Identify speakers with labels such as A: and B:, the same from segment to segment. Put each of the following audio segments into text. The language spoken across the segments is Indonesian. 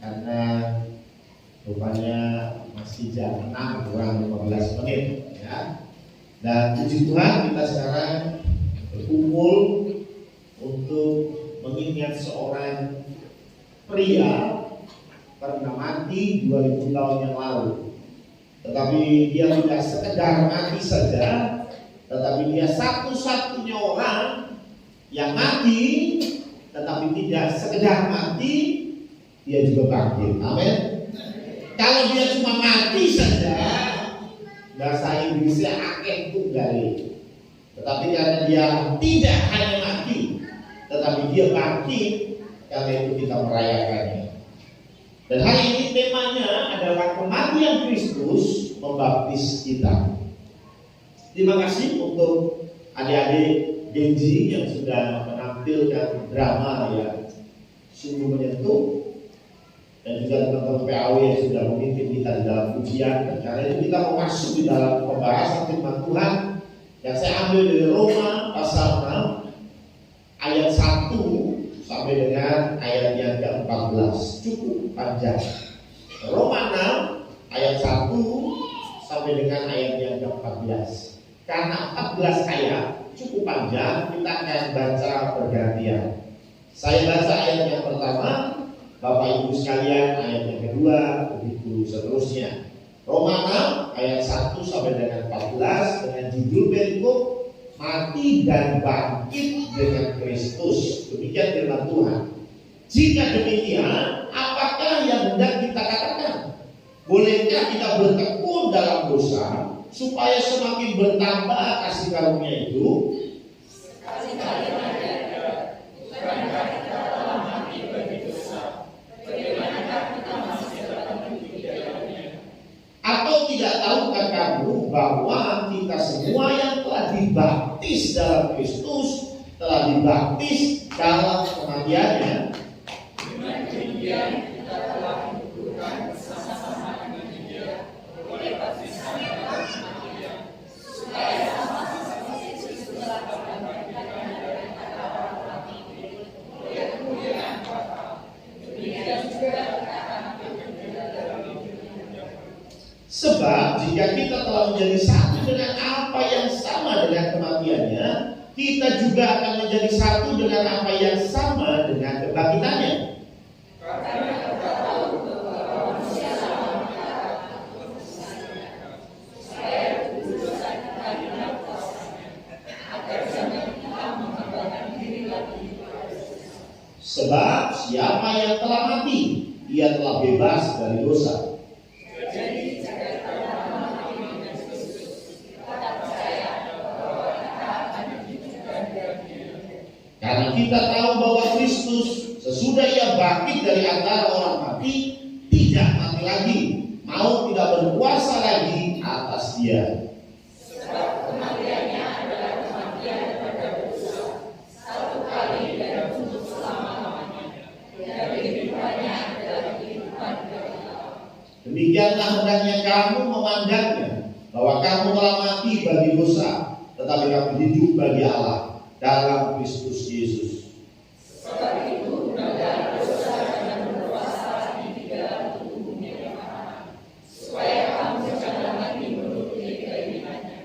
A: karena rupanya masih jam 6 kurang 15 menit ya. Dan puji Tuhan kita sekarang berkumpul untuk mengingat seorang pria pernah mati 2000 tahun yang lalu. Tetapi dia tidak sekedar mati saja, tetapi dia satu-satunya orang yang mati, tetapi tidak sekedar mati, dia juga bangkit. Amin. Kalau dia cuma mati saja, bahasa Inggrisnya akeh tunggali. Tetapi karena dia tidak hanya mati, tetapi dia bangkit, karena itu kita merayakannya. Dan hari ini temanya adalah kematian Kristus membaptis kita. Terima kasih untuk adik-adik Genji yang sudah menampilkan drama yang sungguh menyentuh, dan juga teman-teman PAW yang sudah memimpin kita di dalam pujian. Dan karena itu kita mau masuk di dalam pembahasan firman Tuhan yang saya ambil dari Roma pasal 6 ayat 1 sampai dengan ayat yang ke-14. Cukup panjang. Roma 6 ayat 1 sampai dengan ayat yang ke-14. Karena 14 ayat cukup panjang, kita akan baca bergantian. Saya baca ayat yang pertama, Bapak Ibu sekalian ayat yang kedua, begitu seterusnya. Roma 6 ayat 1 sampai dengan 14 dengan judul perikop mati dan bangkit dengan Kristus. Demikian firman Tuhan. Jika demikian, apakah yang hendak kita katakan? Bolehkah kita bertekun dalam dosa supaya semakin bertambah kasih karunia itu? Sekali-kali ada, bukankah kita telah mati bagi dosa? Bagaimanakah kita masih dalam hidup di dalamnya? Atau tidak tahukah kamu bahwa kita semua yang telah dibaptis dalam Kristus telah dibaptis dalam kematiannya? Dengan demikian kita telah dikuburkan bersama-sama dengan Dia oleh baptisan dalam kematian, supaya sama-sama Kristus telah dibangkitkan dari antara orang mati oleh kemuliaan Bapa. Demikian juga kita akan hidup dalam hidupnya. Sebab jika kita telah menjadi satu dengan apa yang sama dengan kematiannya, kita juga akan menjadi satu dengan apa yang sama dengan kebangkitannya. Karena kita tahu bahwa manusia sama saya dosa kita dihapuskannya, agar jangan kita mengembangkan diri lagi. Sebab siapa yang telah mati, ia telah bebas dari dosa. Jadi jika kita telah mati dengan Kristus, kita percaya bahwa kita akan dihidupkan dengannya. Karena kita tahu bahwa Kristus sesudah ia bangkit dari antara orang mati, tidak mati lagi, mau tidak berkuasa lagi atas dia. Sebab kematiannya adalah kematian pada dosa, satu kali dan untuk selama-lamanya. Dan kehidupannya adalah kehidupan dari Allah. Demikianlah hendaknya kamu memandangnya, bahwa kamu telah mati bagi dosa, tetapi kamu hidup bagi Allah dalam Kristus Yesus. Sebab itu hendaklah dosa jangan berkuasa lagi di dalam tubuhmu yang lemah, supaya kamu jangan lagi menuruti keinginannya.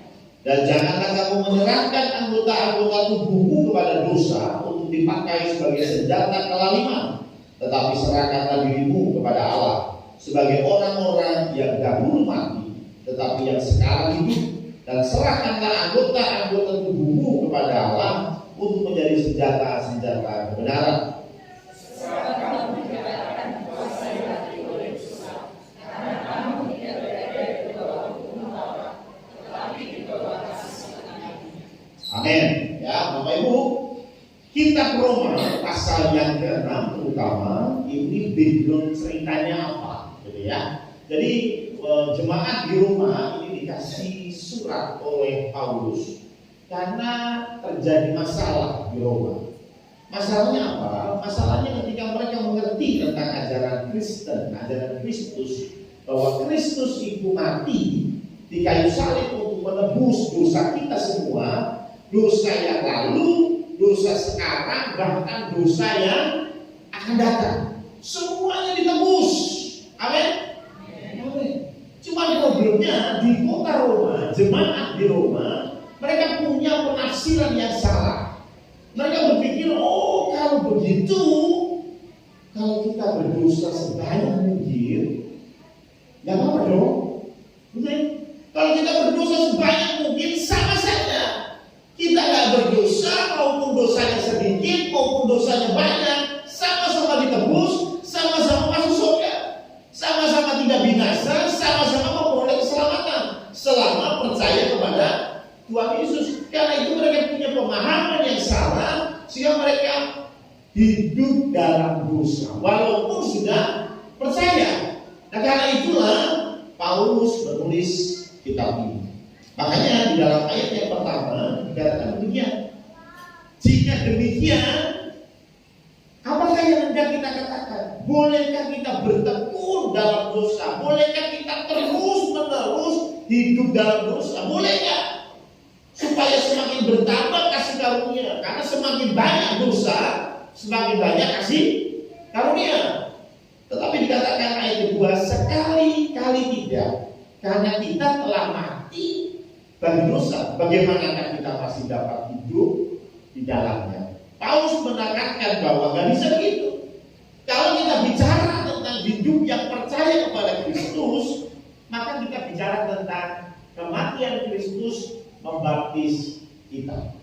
A: Dan janganlah kamu menyerahkan anggota-anggota tubuhmu kepada dosa untuk dipakai sebagai senjata kelaliman, tetapi serahkanlah dirimu kepada Allah sebagai orang-orang yang dahulu mati, tetapi yang sekarang hidup. Dan serahkanlah anggota-anggota tubuhmu kepada Allah untuk menjadi senjata-senjata kebenaran. Sebab kamu tidak akan dikuasai lagi oleh dosa, karena kamu tidak berada di bawah hukum Taurat, tetapi di bawah kasih karunia. Amin. Ya, Bapak Ibu, kitab Roma pasal yang ke-6 terutama ini background ceritanya apa, gitu ya. Jadi jemaat di Roma ini dikasih surat oleh Paulus karena terjadi masalah di Roma. Masalahnya apa? Masalahnya ketika mereka mengerti tentang ajaran Kristen, ajaran Kristus, bahwa Kristus itu mati di kayu salib untuk menebus dosa kita semua, dosa yang lalu, dosa sekarang, bahkan dosa yang akan datang. Semuanya ditebus berdosa sebanyak mungkin, nggak apa-apa dong. Betul? Kalau kita berdosa sebanyak mungkin, sama saja. Kita nggak berdosa, maupun dosanya sedikit, maupun dosanya banyak, sama-sama ditebus, sama-sama masuk surga, sama-sama tidak binasa, sama-sama memperoleh keselamatan selama percaya kepada Tuhan Yesus. Karena itu mereka punya pemahaman yang salah, sehingga mereka hidup dalam dosa walaupun sudah percaya. Nah, karena itulah Paulus menulis kitab ini. Makanya di dalam ayat yang pertama dikatakan demikian. Jika demikian, apakah yang hendak kita katakan? Bolehkah kita bertekun dalam dosa? Bolehkah kita terus-menerus hidup dalam dosa? Bolehkah? Supaya semakin bertambah kasih karunia. Karena semakin banyak dosa, semakin banyak kasih karunia. Tetapi dikatakan ayat kedua, sekali-kali tidak. Karena kita telah mati bagi dosa, bagaimanakah kita masih dapat hidup di dalamnya? Paulus menekankan bahwa gak bisa begitu. Kalau kita bicara tentang hidup yang percaya kepada Kristus, maka kita bicara tentang kematian Kristus membaptis kita.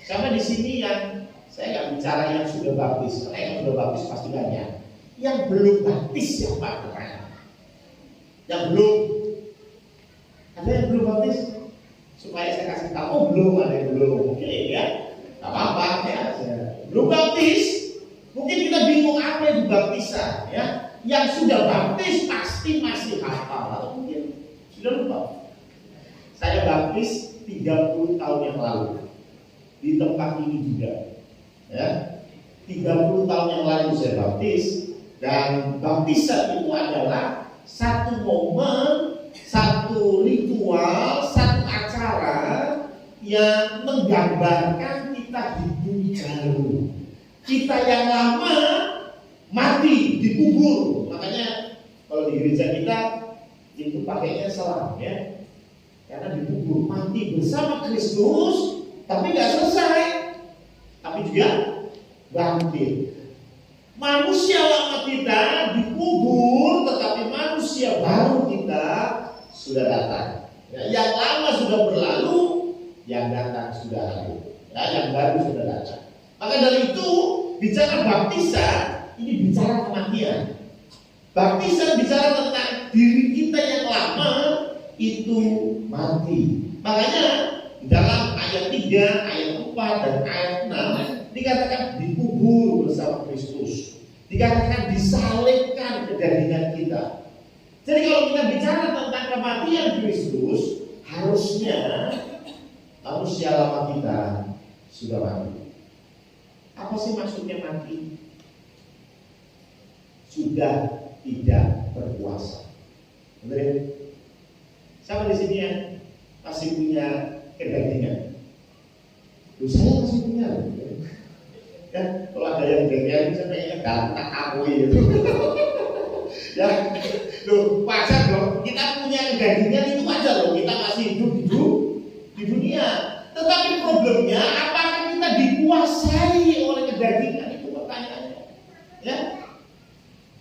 A: Sampai di sini yang saya nggak bicara yang sudah baptis, karena yang sudah baptis pasti banyak. Yang belum baptis siapa? Yang belum, ada yang belum baptis? Supaya saya kasih tahu, oh belum, ada yang belum, oke ya, nggak apa-apa ya. Belum baptis, mungkin kita bingung apa itu baptisan ya. Yang sudah baptis pasti masih hafal atau mungkin sudah lupa. Saya baptis 30 tahun yang lalu di tempat ini juga ya. 30 tahun yang lalu saya baptis, dan baptisan itu adalah satu momen, satu ritual, satu acara yang menggambarkan kita hidup baru. Kita yang lama mati, dikubur. Makanya kalau di gereja kita itu pakainya selam ya. Karena dikubur, mati bersama Kristus, tapi nggak selesai, tapi juga bangkit. Manusia lama kita dikubur, tetapi manusia baru kita sudah datang. Ya, yang lama sudah berlalu, yang datang sudah hadir. Ya, yang baru sudah datang. Maka dari itu, bicara baptisan, ini bicara kematian. Baptisan bicara tentang diri kita yang lama itu mati. Makanya dalam ayat 3, ayat 4, dan ayat 6 dikatakan dikubur bersama Kristus. Dikatakan disalibkan kedagingan kita. Jadi kalau kita bicara tentang kematian Kristus, harusnya manusia lama kita sudah mati. Apa sih maksudnya mati? Sudah tidak berkuasa. Benar ya? Siapa di sini yang masih punya kedagingan? Saya masih punya. Kan kalau ada yang kedagingan, saya pengennya ganteng aku gitu. Ya, loh, wajar dong. Kita punya kedagingan itu wajar loh. Kita masih hidup di dunia. Tetapi problemnya, apakah kita dikuasai oleh kedagingan? Itu pertanyaannya. Ya,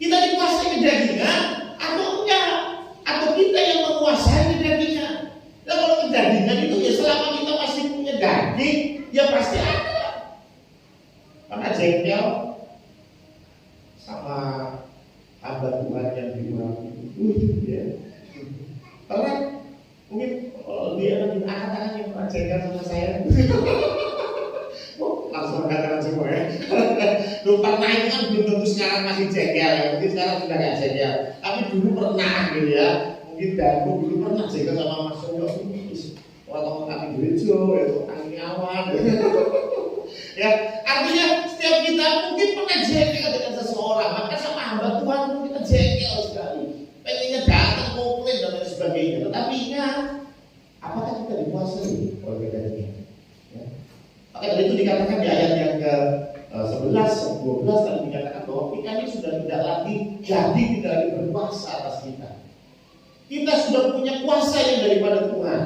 A: kita dikuasai kedagingan atau enggak? Atau kita yang menguasai kedagingan? Nah, kalau kedagingan itu ya selama kita masih punya daging, ya pasti ada. Karena jengkel sama hamba Tuhan yang di luar itu, ya. Karena mungkin dia lebih angkat-angkat yang pernah jengkel sama saya. Langsung angkat-angkat semua ya. Lu pernah itu kan belum tentu sekarang masih jengkel ya. Mungkin sekarang sudah gak jengkel, tapi dulu pernah gitu ya. Mungkin aku dulu pernah jengkel sama Mas Soyo. Atau kami gereja, atau kami awan. Ya, artinya setiap kita mungkin pernah jengkel dengan seseorang. Maka sama hamba Tuhan kita jengkel sekali. Pengennya datang komplain dan lain sebagainya. Tetapi ingat, apakah kita dikuasai oleh kedagingan? Ya. Maka dari itu dikatakan di ayat yang ke 11, 12 tadi dikatakan bahwa kita ini sudah tidak lagi tidak lagi berkuasa atas kita. Kita sudah punya kuasa yang daripada Tuhan.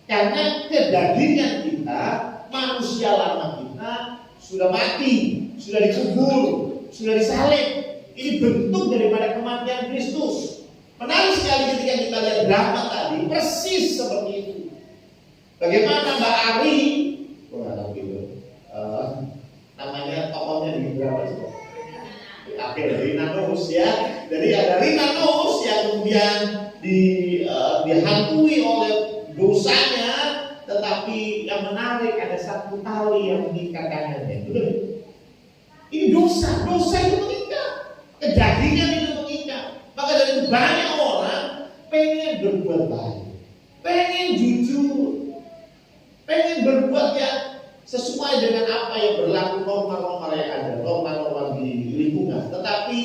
A: Karena kedagingan kita, manusia lama kita sudah mati, sudah dikubur, sudah disalib. Ini bentuk daripada kematian Kristus. Menarik sekali ketika kita lihat drama tadi, persis seperti itu. Bagaimana Mbak Ari, namanya tokohnya di drama itu, akhir Rina Nus ya. Jadi ada Rina Nus yang kemudian dihantui oleh dosanya, tetapi yang menarik ada satu tali yang mengikat tangannya. Betul? Ini dosa itu mengikat, kejahilan itu mengikat. Maka dari itu banyak orang pengen berbuat baik, pengen jujur, pengen berbuat yang sesuai dengan apa yang berlaku, norma-norma yang ada, norma-norma di lingkungan. Tetapi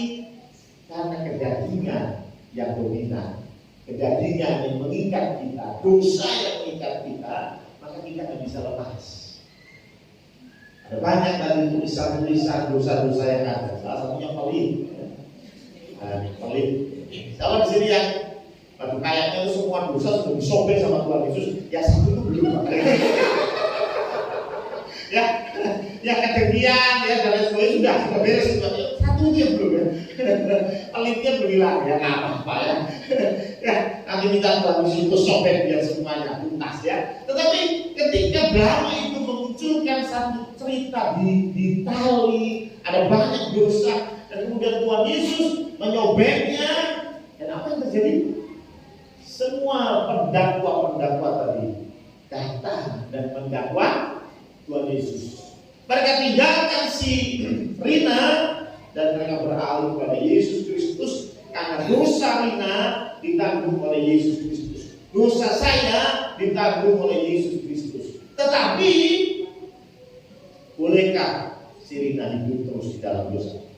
A: karena kejahilan yang dominan, kejahilan yang mengikat kita, dosa yang mengikat kita, maka kita tidak bisa lepas. Ada banyak tadi tulisan-tulisan dosa-dosa yang ada. Salah satunya pelit. Pelit. Kalau di sini yang kayaknya itu semua dosa sudah disobek sama Tuhan Yesus, ya satu itu belum. ya ketinggian ya dan lain sebagainya sudah beres semuanya. Satu itu yang belum ya. Pelitnya belum hilang ya, nggak apa-apa ya. Ya nanti minta Tuhan Yesus sobek biar semuanya tuntas ya. Tetapi ketika drama itu munculkan satu cerita di tali, ada banyak dosa, dan kemudian Tuhan Yesus menyobeknya, dan apa yang terjadi? Semua pendakwa tadi datang dan mendakwa Tuhan Yesus. Mereka tinggalkan si Rina dan mereka beralih kepada Yesus Kristus, karena dosa Rina ditanggung oleh Yesus Kristus, dosa saya ditanggung oleh Yesus Kristus. Tetapi bolehkah si Rina hidup terus di dalam dosa?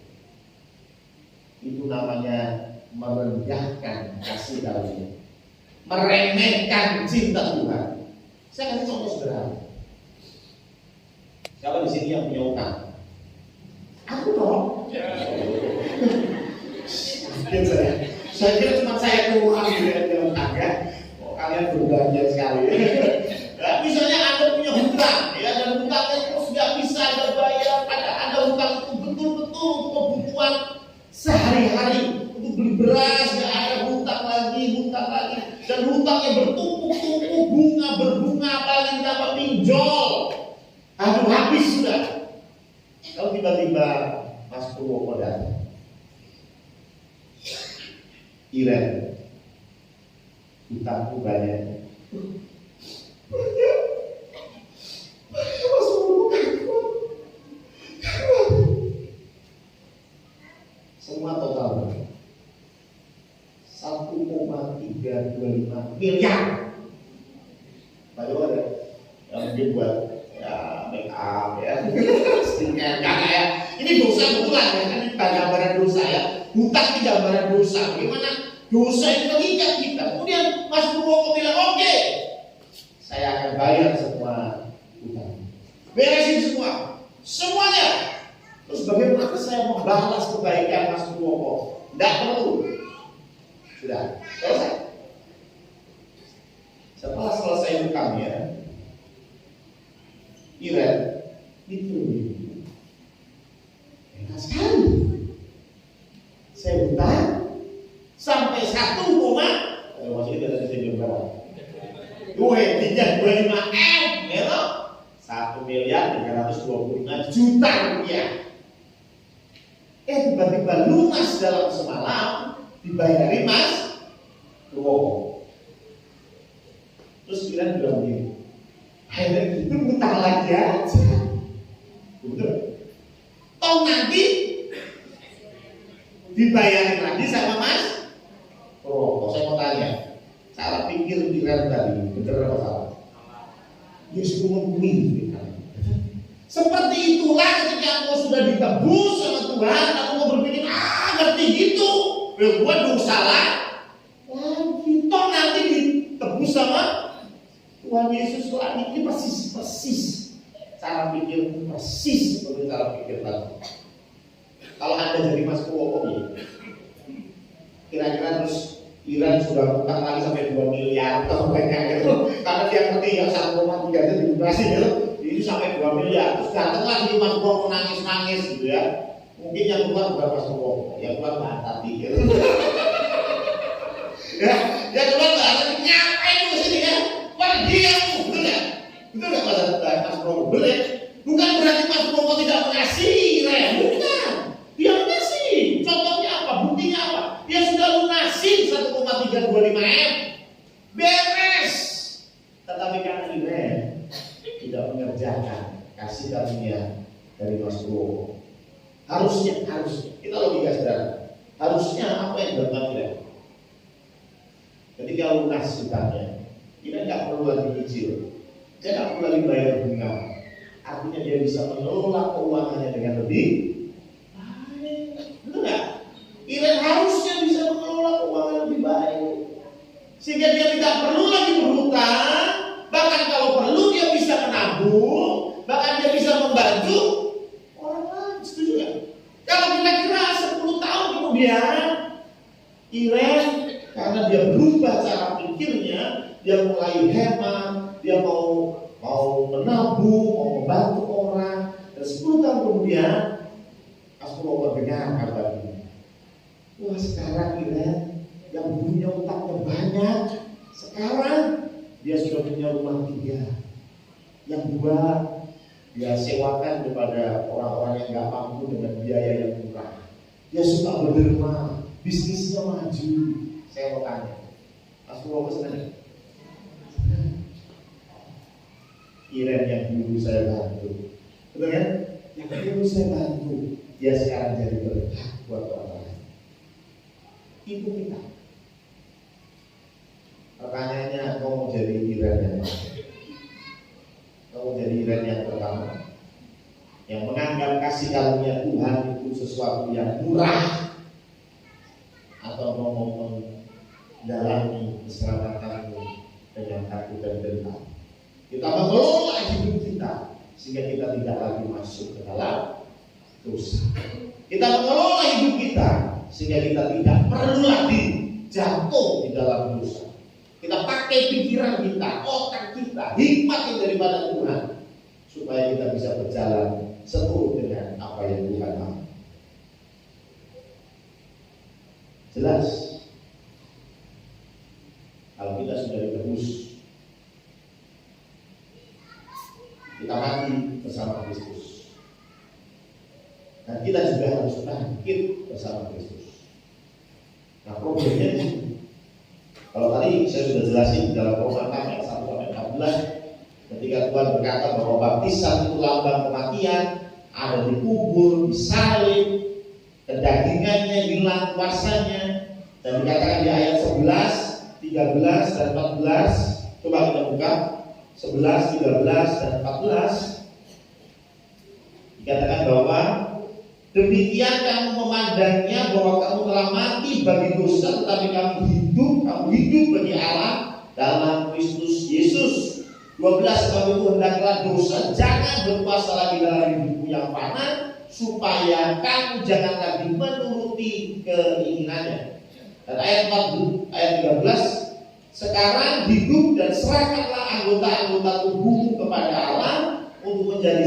A: Itu namanya merendahkan kasih karunia, meremehkan cinta Tuhan. Saya kasih contoh sederhana. Siapa di sini yang punya utang? Aku dong. Saya kira cuma saya keluar di dalam tangga. Oh, kalian berbahagia sekali. Nah, misalnya Anda punya hutang, ya, dan hutangnya terus nggak bisa Anda bayar. Ada hutang itu betul-betul untuk kebutuhan sehari-hari, untuk beli beras, nggak ada hutang lagi, dan hutangnya bertumpuk-tumpuk, berbunga, paling dapat pinjol. Aduh, habis sudah. Kalau tiba-tiba Mas Purwoko datang, Iren, hutangku banyak. Mas Purwoko, semua total 1,325 miliar. Bagaimana? Yang mungkin buat make up ya, skincare ya. Ini dosa betulan ya, kan ini gambaran dosa ya. Hutang ini gambaran dosa. Bagaimana dosa itu mengikat kita. Kemudian Mas Purwoko bilang, oke, saya akan bayar semua hutang. Beresin semuanya. Terus bagaimana saya membalas kebaikan Mas Purwoko? Tidak perlu. Sudah selesai. Setelah selesai hutangnya, Iren itu enak sekali. Saya hutang sampai 1, masih itu ada di berapa? 2,325 M, ya, 1.325.000.000 rupiah. Tiba-tiba lunas dalam semalam dibayari Mas Purwoko. Terus Iren bilang begini, akhirnya itu hutang lagi aja. Betul? Toh nanti dibayarin lagi sama Mas Purwoko. Saya mau tanya, cara pikir Iren tadi benar apa salah? Yesus mengakui. Seperti itulah ketika engkau sudah ditebus sama Tuhan, aku mau berpikir, ngerti gitu, gue dosa lagi. Toh nanti ditebus sama Tuhan Yesus lagi. Ini persis cara pikir, persis seperti cara pikir tadi. Kalau Anda jadi Mas Purwoko ya, kira-kira terus Iren sudah utang lagi sampai 2 miliar atau banyak gitu. Karena dia ngerti yang 1,3 itu dilunasi gitu. Itu sampai 2 miliar. Terus datang lagi Mas Purwoko nangis gitu ya. Mungkin yang keluar bukan Pastor Wong, yang keluar Mbak Tati gitu. Ya, yang keluar Mbak Tati, ngapain lu kesini ya? Wah dia tuh, betul gak? Betul gak Pastor Wong? Betul ya? Bukan berarti Pastor Wong tidak mengasihi, bukan. Dia mengasihi. Contohnya apa? Buktinya apa? Dia sudah lunasin 1,325 M. Beres. Tetapi karena Iren tidak mengerjakan kasih karunia dari Mas Bro, harusnya kita logika sederhana, harusnya apa yang dilakukan Iren ketika lunas hutangnya, Iren nggak perlu lagi cicil, dia nggak perlu lagi bayar bunga, artinya dia bisa mengelola keuangannya dengan lebih baik, betul nggak? Iren harusnya bisa mengelola keuangan lebih baik, sehingga dia tidak perlu lagi berhutang. Bahkan kalau perlu dia bisa menabung, bahkan dia bisa membantu orang lain. Setuju gak? Kalau kira-kira 10 tahun kemudian Iren karena dia berubah cara pikirnya, dia mulai hemat, dia mau menabung, mau membantu orang, dan 10 tahun kemudian Asmoro mendengar kabar ini. Wah sekarang Iren yang punya utangnya banyak, sekarang dia sudah punya rumah 3, yang 2 dia sewakan kepada orang-orang yang gak mampu dengan biaya yang murah. Dia suka berderma, bisnisnya maju. Saya mau tanya, Mas Purwo senang? Iren yang dulu saya bantu, betul kan? Yang dulu saya bantu, dia sekarang jadi berkah buat orang lain. Itu kita. Pertanyaannya, kamu mau jadi Iren yang mana? Kamu jadi Iren yang pertama, yang menganggap kasih karunia Tuhan itu sesuatu yang murah, atau mau mendalami keselamatanmu dengan takut dan dendam. Kita mengelola hidup kita sehingga kita tidak lagi masuk ke dalam dosa. Kita mengelola hidup kita sehingga kita tidak perlu lagi jatuh di dalam dosa. Kita pakai pikiran kita, otak kita, hikmat yang daripada Tuhan, supaya kita bisa berjalan seturut dengan apa yang Tuhan mau. Jelas, kalau kita sudah ditebus, kita mati bersama Kristus, dan kita juga harus bangkit bersama Kristus. Nah problemnya di sini. Kalau tadi saya sudah jelasin dalam Roma 6 ayat 1 sampai 14, ketika Tuhan berkata bahwa baptisan itu lambang kematian, ada dikubur, disalib, kedagingannya hilang kuasanya, dan dikatakan di ayat 11, 13 dan 14. Coba kita buka 11, 13 dan 14. Dikatakan bahwa demikian kamu memandangnya bahwa kamu telah mati bagi dosa, tetapi kamu hidup bagi Allah dalam Kristus Yesus. 12. Kamu hendaklah dosa jangan berkuasa lagi dalam hidupmu yang fana, supaya kamu jangan lagi menuruti keinginannya. Dan ayat 13, sekarang hidup dan serahkanlah anggota-anggota tubuhmu kepada Allah untuk menjadi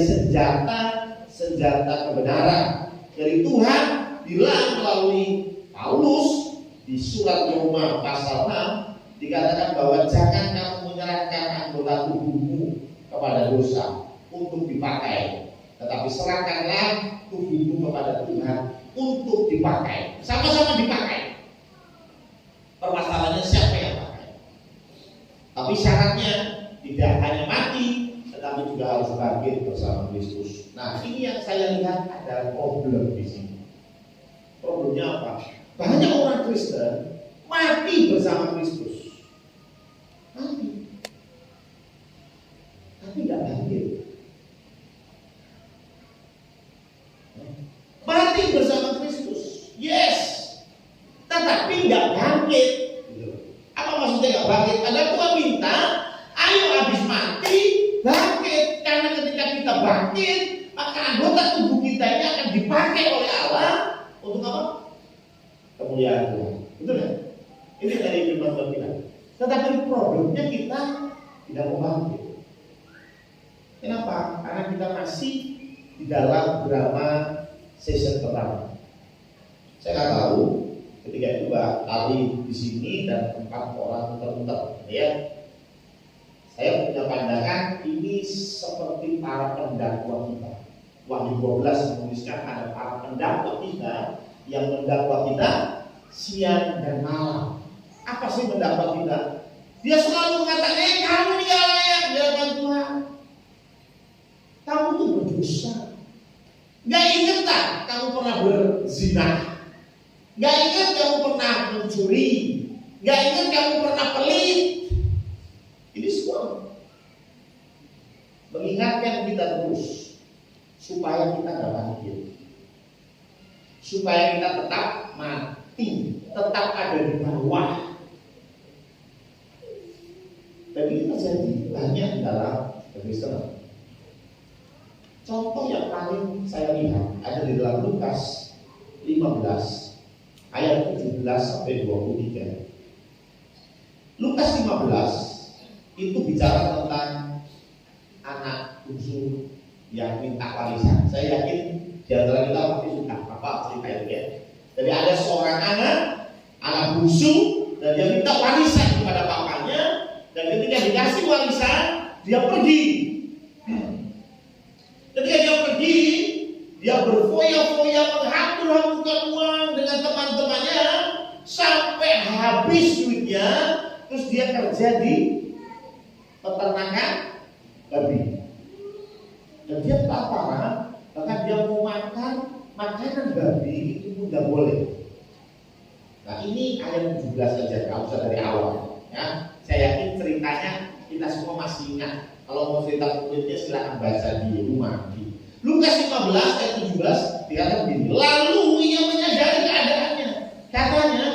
A: senjata kebenaran dari Tuhan. Bilang melalui Paulus di surat Roma pasal 6, dikatakan bahwa jangan kamu menyerahkan anggota tubuhmu kepada dosa untuk dipakai, tetapi serahkanlah tubuhmu kepada Tuhan untuk dipakai. Sama-sama dipakai. Permasalahannya siapa yang pakai? Tapi syaratnya tidak hanya mati, tetapi juga harus bangkit bersama Kristus. Nah, ini yang saya lihat ada problem di sini. Problemnya apa? Banyak orang Kristen mati bersama Kristus, mati, tapi tidak bangkit. Mati bersama Kristus, yes, tetapi tidak bangkit. Apa maksudnya tidak bangkit? Ada Tuhan minta, ayo habis mati bangkit, karena ketika kita bangkit, maka anggota tubuh kita ini akan dipakai oleh Allah untuk apa? Kemuliaan Tuhan. Betul ya? Ini dari firman Tuhan bilang. Tetapi problemnya kita tidak mau bangkit. Kenapa? Karena kita masih di dalam drama session pertama. Saya nggak tahu ketika itu Mbak Ali di sini dan 4 orang muter-muter, ya. Saya punya pandangan ini seperti para pendakwa kita. Wahyu 12 menuliskan ada para pendakwa kita yang mendakwa kita siang dan malam. Apa sih mendakwa kita? Dia selalu mengatakan, kamu tidak layak di hadapan Tuhan. Kamu tuh berdosa. Gak ingat tak kamu pernah berzina? Gak ingat kamu pernah mencuri? Gak ingat kamu pernah pelit? Ini semua mengingatkan kita terus supaya kita gak bangkit, supaya kita tetap mati, tetap ada di bawah. Dan ini terjadi banyak dalam kekristenan. Contoh yang paling saya lihat ada di dalam Lukas 15 ayat 17 sampai 23. Lukas 15 itu bicara tentang anak bungsu yang minta warisan. Saya yakin di antara kita pasti sudah apa cerita itu, ya. Jadi ada seorang anak bungsu, dan dia minta warisan kepada bapaknya, dan ketika dikasih warisan dia pergi. Ketika dia pergi, dia berfoya-foya menghambur-hamburkan uang dengan teman-temannya sampai habis duitnya. Terus dia kerja di peternakan babi. Dan dia kelaparan, bahkan dia mau makan makanan babi itu pun tidak boleh. Nah ini ayat 17 saja, kalau usah dari awal, ya. Saya yakin ceritanya kita semua masih ingat. Kalau mau cerita kulitnya silakan baca di rumah. Lukas 15 ayat 17 dikatakan begini, lalu ia menyadari keadaannya. Katanya,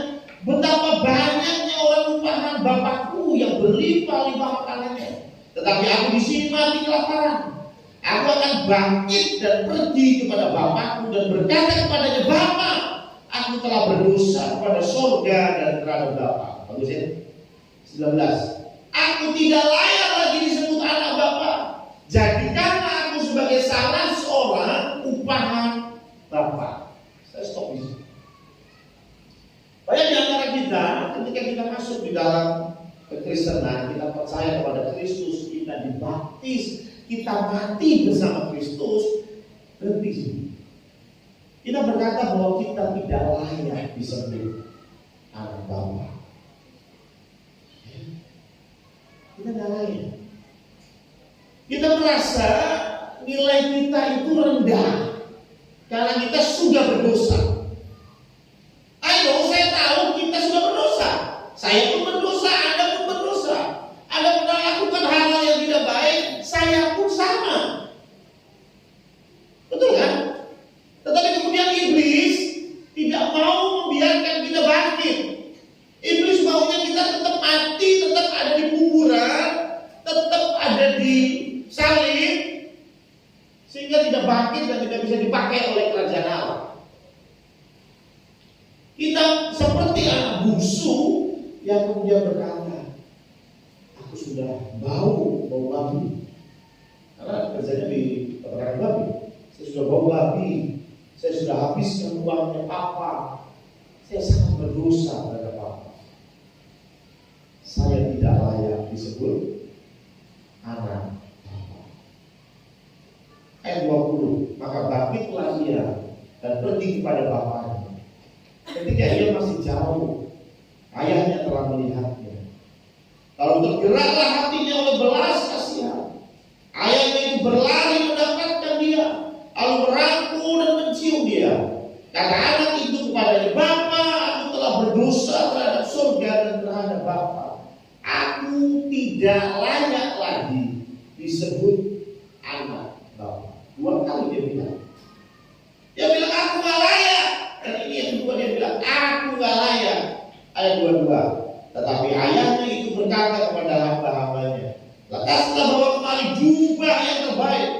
A: betapa banyaknya orang upahan Bapakku yang berlimpah-limpah makanannya, tetapi aku di sini mati kelaparan. Aku akan bangkit dan pergi kepada Bapakku dan berkata kepadanya, Bapa, aku telah berdosa kepada surga dan terhadap Bapa. Bagus ya? 19. Aku tidak layak lagi disebut anak Bapa. Jadikanlah aku sebagai salah seorang upahan Bapa. Saya stop di sini. Banyak di antara kita ketika kita masuk di dalam kekristenan, kita percaya kepada Kristus, kita dibaptis, kita mati bersama Kristus, berhenti sini. Kita berkata bahwa kita tidak layak disebut anak Bapa. Kita tidak layak. Kita merasa nilai kita itu rendah karena kita sudah berdosa. Ayo, saya tahu kita sudah berdosa. Saya pun berdosa, Anda pun berdosa. Anda pernah lakukan hal-hal yang tidak baik, saya pun sama. Betul kan? Tetapi kemudian iblis tidak mau membiarkan kita bangkit. Iblis maunya kita tetap mati, tetap ada di kuburan, tetap ada di salib, sehingga tidak bangkit dan tidak bisa dipakai oleh kerajaan Allah. Kita seperti anak bungsu yang kemudian berkata, aku sudah bau babi, karena kerjanya di peternakan babi. Saya sudah bau babi, saya sudah habiskan uangnya Papa, saya sangat berdosa pada Papa. Saya tidak layak disebut anak Bapa. Ayat 20, maka bangkitlah ia dan pergi kepada bapaknya. Ketika ia masih jauh, ayahnya telah melihatnya. Lalu tergeraklah hatinya oleh belas kasihan. Ayahnya itu berlari mendapatkan dia, lalu merangkul dan mencium dia. Kata anak itu kepadanya, Bapa, aku telah berdosa terhadap surga dan terhadap Bapa. Aku tidak layak lagi disebut anak Bapa. 2 kali dia bilang. Dia bilang aku gak layak. Dan ini yang kedua dia bilang aku gak layak. Ayat 22. Tetapi ayahnya itu berkata kepada hamba-hambanya, lekaslah bawa kemari jubah yang terbaik,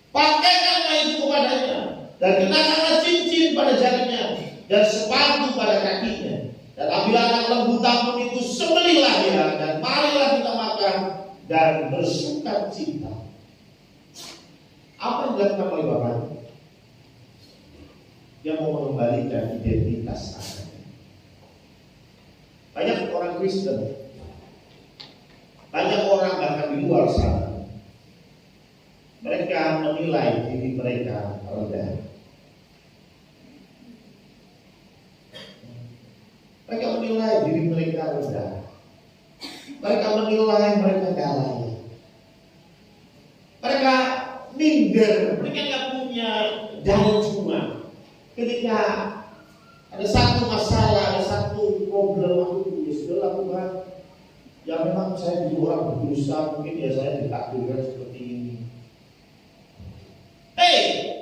A: pakaikanlah itu kepadanya, dan kenakanlah cincin pada jarinya dan sepatu pada kakinya. Dan ambillah anak lembu tambun itu, sembelihlah dia, dan marilah kita makan dan bersukacita. Apa yang dilakukan oleh bapaknya? Dia mau mengembalikan identitas saya. Banyak orang Kristen, banyak orang bahkan di luar sana, mereka menilai diri mereka rendah. Mereka menilai diri mereka rendah. Mereka menilai mereka galau. Mereka minder. Mereka nggak punya daya juang. Ketika ada satu masalah, ada satu problem, aku ya sudah lakukan. Ya memang saya jadi orang berdosa, mungkin ya saya ditakdirkan seperti ini.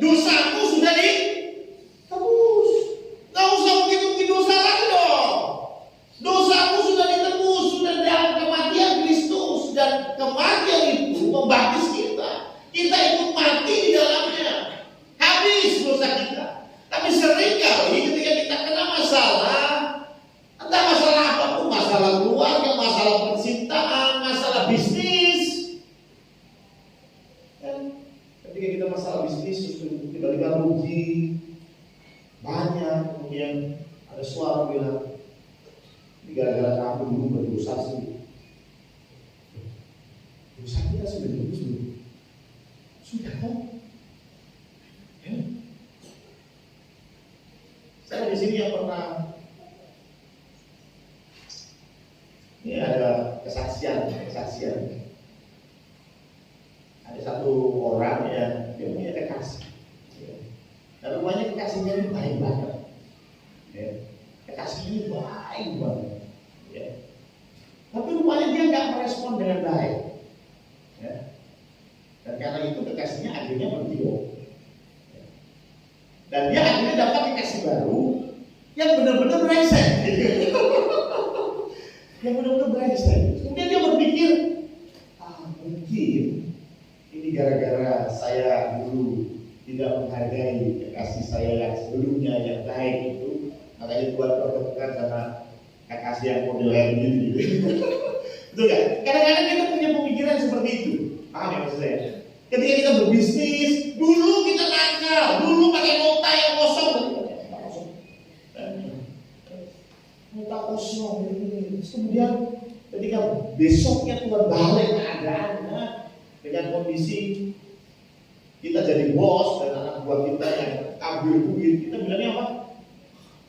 A: Dosaku sudah ditebus. Gak usah mungkin dosa lagi dong. Dosaku sudah ditebus, sudah dalam kematian Kristus, dan kematian itu membaptis kita. Kita ikut mati di dalamnya. Habis dosa kita. Tapi seringkali ketika kita kena masalah, entah masalah apapun, masalah keluarga, masalah percintaan, masalah bisnis. Ketika kita masalah bisnis, tiba-tiba rugi banyak, kemudian ada suara bilang, gara-gara kamu dulu berdosa sih. Dosa kita sudah ditebus belum? Sudah kan? Saya di sini yang pernah, ini ada kesaksian. Ada satu orang yang dia punya kekasih. Dan rupanya kekasihnya ini baik banget. Kekasihnya ini baik banget. Tapi rupanya dia nggak merespon dengan baik. Dan karena itu kekasihnya akhirnya berdiam. Dan dia akhirnya dapat kekasih baru yang benar-benar brengsek. Kemudian dia berpikir, mungkin ini gara-gara saya dulu tidak menghargai kekasih saya yang sebelumnya yang baik itu, makanya buat pertemukan sama kekasih yang model yang gitu. Betul kan? Kadang-kadang kita punya pemikiran seperti itu. Paham ya maksud saya? Ketika kita berbisnis, dulu kita nakal, dulu pakai nota yang kosong, kemudian ketika besoknya Tuhan balik keadaannya dengan kondisi kita jadi bos dan anak buah kita yang ambil duit, kita bilangnya apa?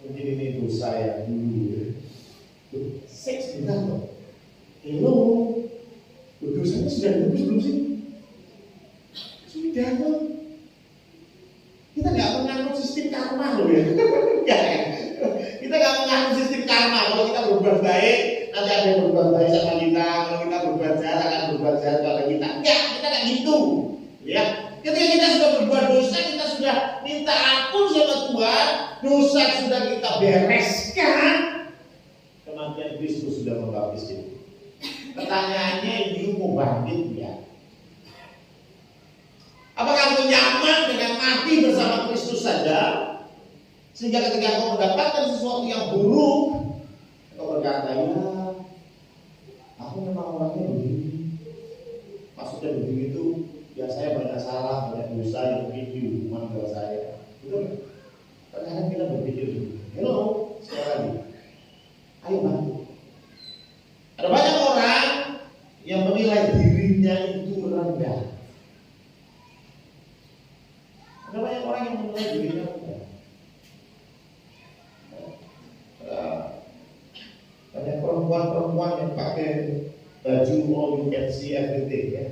A: Mungkin ini dosa yang dulu. Seks benar loh. Hello, dosanya sudah ditebus belum sih? Sudah loh. Kita nggak menganut sistem karma loh ya. Kita nggak menganut sistem karma. Kalau kita berbuat baik, nanti ada yang berbuat baik sama kita. Kalau kita berbuat jahat, akan berbuat jahat pada kita. Enggak, kita nggak gitu. Ya, ketika kita sudah berbuat dosa, kita sudah minta ampun sama Tuhan, dosa sudah kita bereskan. Kematian Kristus sudah membaptis kita. Pertanyaannya, you mau bangkit ya? Apakah kamu nyaman dengan mati bersama Kristus saja? Sehingga ketika kau mendapatkan sesuatu yang buruk, kau berkata, ya, aku memang orangnya begini. Maksudnya begini itu, ya saya banyak salah, banyak dosa yang mungkin dihukuman kepada saya. Betul kan? Kadang-kadang kita berpikir, hello, sekali lagi, ayo bantu. Ada banyak orang yang menilai dirinya itu rendah. Ada banyak orang yang menilai dirinya rendah. Banyak perempuan-perempuan yang pakai baju all you can see everything ya.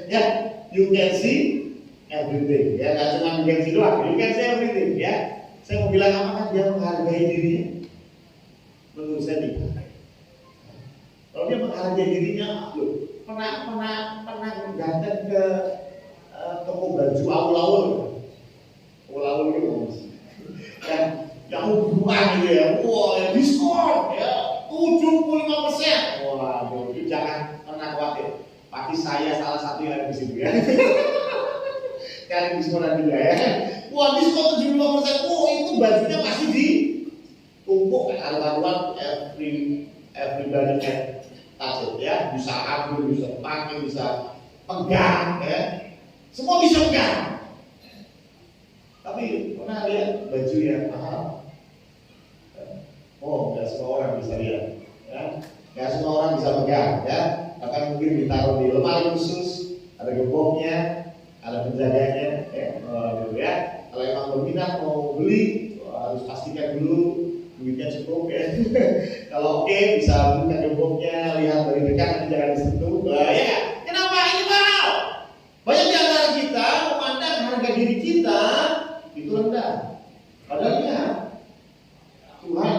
A: Ya, you can see everything ya, nggak cuma you can see doang, you can see everything ya. Saya mau bilang apakah dia menghargai dirinya? Menurut saya tidak. Kalau dia menghargai dirinya, loh, pernah datang ke toko baju awal-awal gitu, kan? Yang hubungan gitu ya, wah ya diskon ya 75%. Wah, itu jangan pernah khawatir. Pasti saya salah satu yang ada di situ ya. Kan diskonan juga ya. Wah, diskon 75%. Oh, itu bajunya masih ditumpuk karuan everybody can touch it ya. Bisa ambil, bisa pakai, bisa pegang ya. Semua bisa pegang. Tapi pernah lihat baju yang mahal? Oh, nggak semua orang bisa lihat, ya. Nggak semua orang bisa pegang, ya. Akan mungkin ditaruh di lemari khusus, ada gemboknya, ada penjaganya, ya. Kalau emang berminat mau beli, harus pastikan dulu duitnya cukup, ya. Kalau oke, bisa buka gemboknya, lihat dari dekat, nanti jangan disentuh. Ya. Kenapa ini mahal? Banyak di antara kita memandang harga diri kita itu rendah. Padahal ya, Tuhan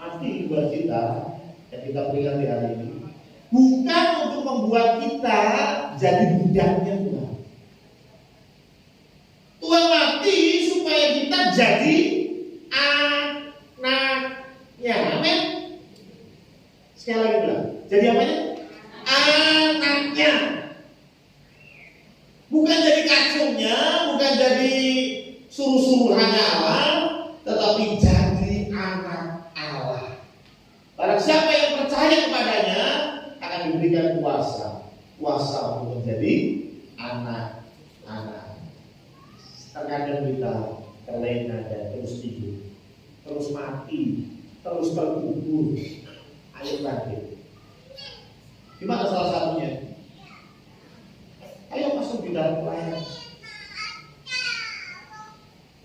A: mati buat kita yang kita peringati hari ini bukan untuk membuat kita jadi budaknya Tuhan. Tuhan mati supaya kita jadi anaknya. Amin. Sekali lagi bilang, jadi apanya? Anaknya. Bukan jadi kacungnya, bukan jadi suruh-suruhannya Allah, tetapi jadi anak Allah. Barang siapa yang percaya kepadanya akan diberikan kuasa untuk menjadi anak-anak. Terkadang kita terlena dan terus tidur, terus mati, terus terkubur. Ayo bangkit. Gimana salah satunya? Ayo masuk di dalam pelayanan.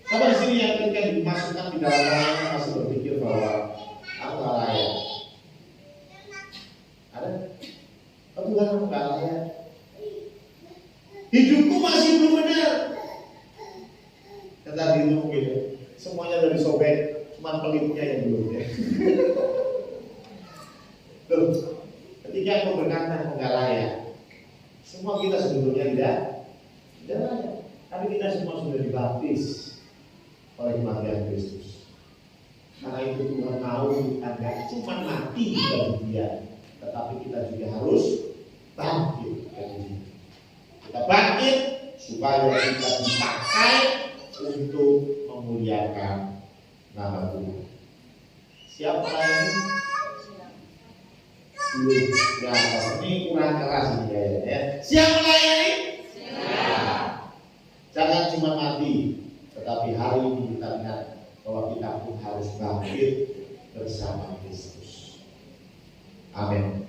A: Siapa di sini yang ketika dimasukkan di dalam pelayanan masih berpikir bahwa aku nggak layak? Ada? Oh Tuhan, aku nggak layak. Hidupku masih belum benar. Tadi itu mungkin semuanya dari sobek, cuma pelitnya yang belum, ya. Tuh, ketika aku berkata aku nggak layak, semua kita sebetulnya tidak layak. Tapi kita semua sudah dibaptis oleh kematian Kristus. Karena itu Tuhan mau kita nggak cuma mati bagi Dia, tetapi kita juga harus bangkit bagi Dia. Kita bangkit supaya kita dipakai untuk memuliakan nama Tuhan. Siapa lagi? Belum. Ya, ini kurang keras ini kayaknya. Siap melayani? Siap. Jangan cuma mati, tetapi hari ini kita ingat bahwa kita pun harus bangkit bersama Kristus. Amin.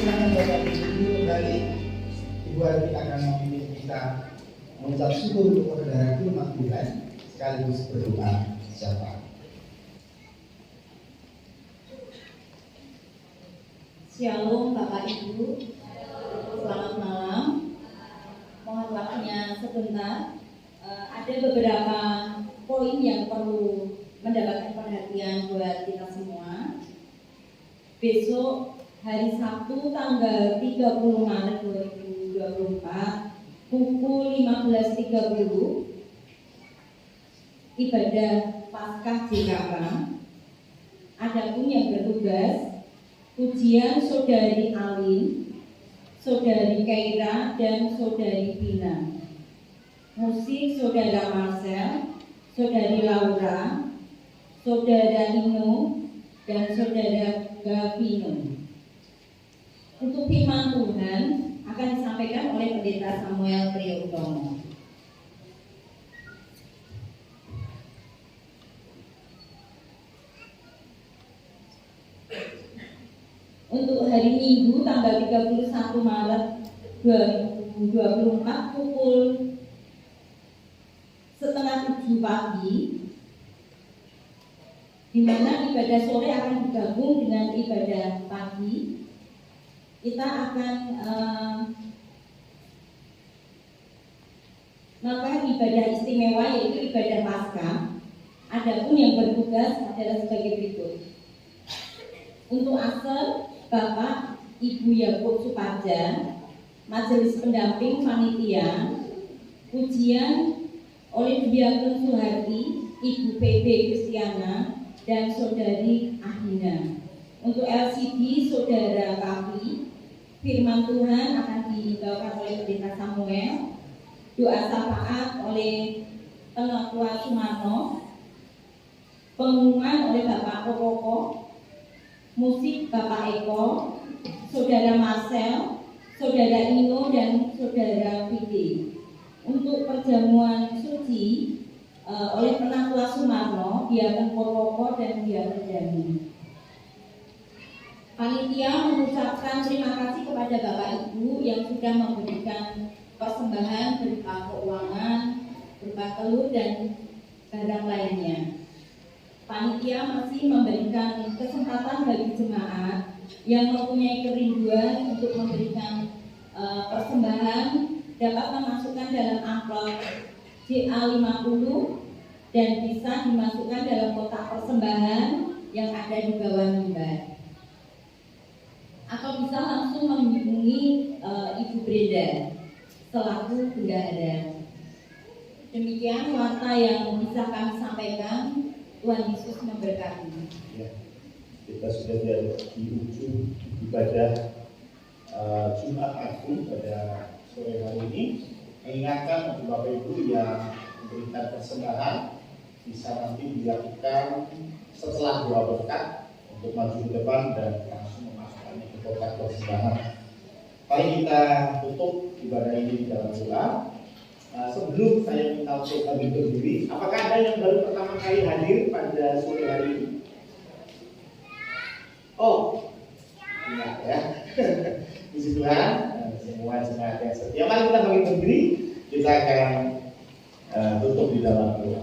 B: silakan Bapak Ibu kembali. Ibu Arti akan memimpin kita mengucap syukur untuk kebenaran firman Tuhan sekaligus berdoa syafaat.
C: Shalom Bapak Ibu, selamat malam. Mohon waktunya sebentar. Ada beberapa poin yang perlu mendapatkan perhatian buat kita semua. Besok hari Sabtu tanggal 30 Maret 2024 pukul 15.30 ibadah Paskah JKP. Adapun yang bertugas ujian Saudari Alin, Saudari Keira, dan Saudari Bina. Musik Saudara Marcel, Saudari Laura, Saudara Ino, dan Saudara Gavino. Untuk firman Tuhan akan disampaikan oleh Pendeta Samuel Priyotono. Untuk hari Minggu tanggal 31 Maret 2024 pukul 6:30 pagi, di mana ibadah sore akan digabung dengan ibadah pagi. Kita akan melakukan ibadah istimewa yaitu ibadah Paskah. Adapun yang bertugas adalah sebagai berikut. Untuk asal Bapak Ibu Yakub Supadja, Majelis Pendamping Panitia, pujian oleh Diakon Suharti, Ibu PB Kristiana, dan Saudari Ahina. Untuk LCD Saudara Kavi, firman Tuhan akan dibawakan oleh Pendeta Samuel, doa syafaat oleh Pengatua Sumarno, pengumuman oleh Bapak Kokoko, musik Bapak Eko, Saudara Marcel, Saudara Ino, dan Saudara Vicky. Untuk perjamuan suci oleh Pengatua Sumarno, Diakon Kokoko, dan Diakon Dani. Panitia mengucapkan terima kasih kepada Bapak Ibu yang sudah memberikan persembahan berupa keuangan, berupa telur, dan barang lainnya. Panitia masih memberikan kesempatan bagi jemaat yang mempunyai kerinduan untuk memberikan persembahan dapat memasukkan dalam amplop JA50 dan bisa dimasukkan dalam kotak persembahan yang ada di bawah mimbar. Atau bisa langsung menghubungi Ibu Brenda selaku bendahara. Demikian warta yang bisa kami sampaikan. Tuhan Yesus memberkati.
A: Ya, kita sudah di ujung ibadah Jumat Agung pada sore hari ini. Mengingatkan untuk Bapak Ibu yang memberikan persembahan bisa nanti dilakukan setelah doa berkat untuk maju ke depan dan langsung memasukkannya ke kotak persembahan. Mari kita tutup ibadah ini dalam doa. Sebelum saya minta untuk kami berdiri, apakah ada yang baru pertama kali hadir pada sore hari ini? Oh, iya ya. Puji Tuhan, semua jemaat yang setia. Mari kita bagi berdiri, kita akan tutup di dalam doa.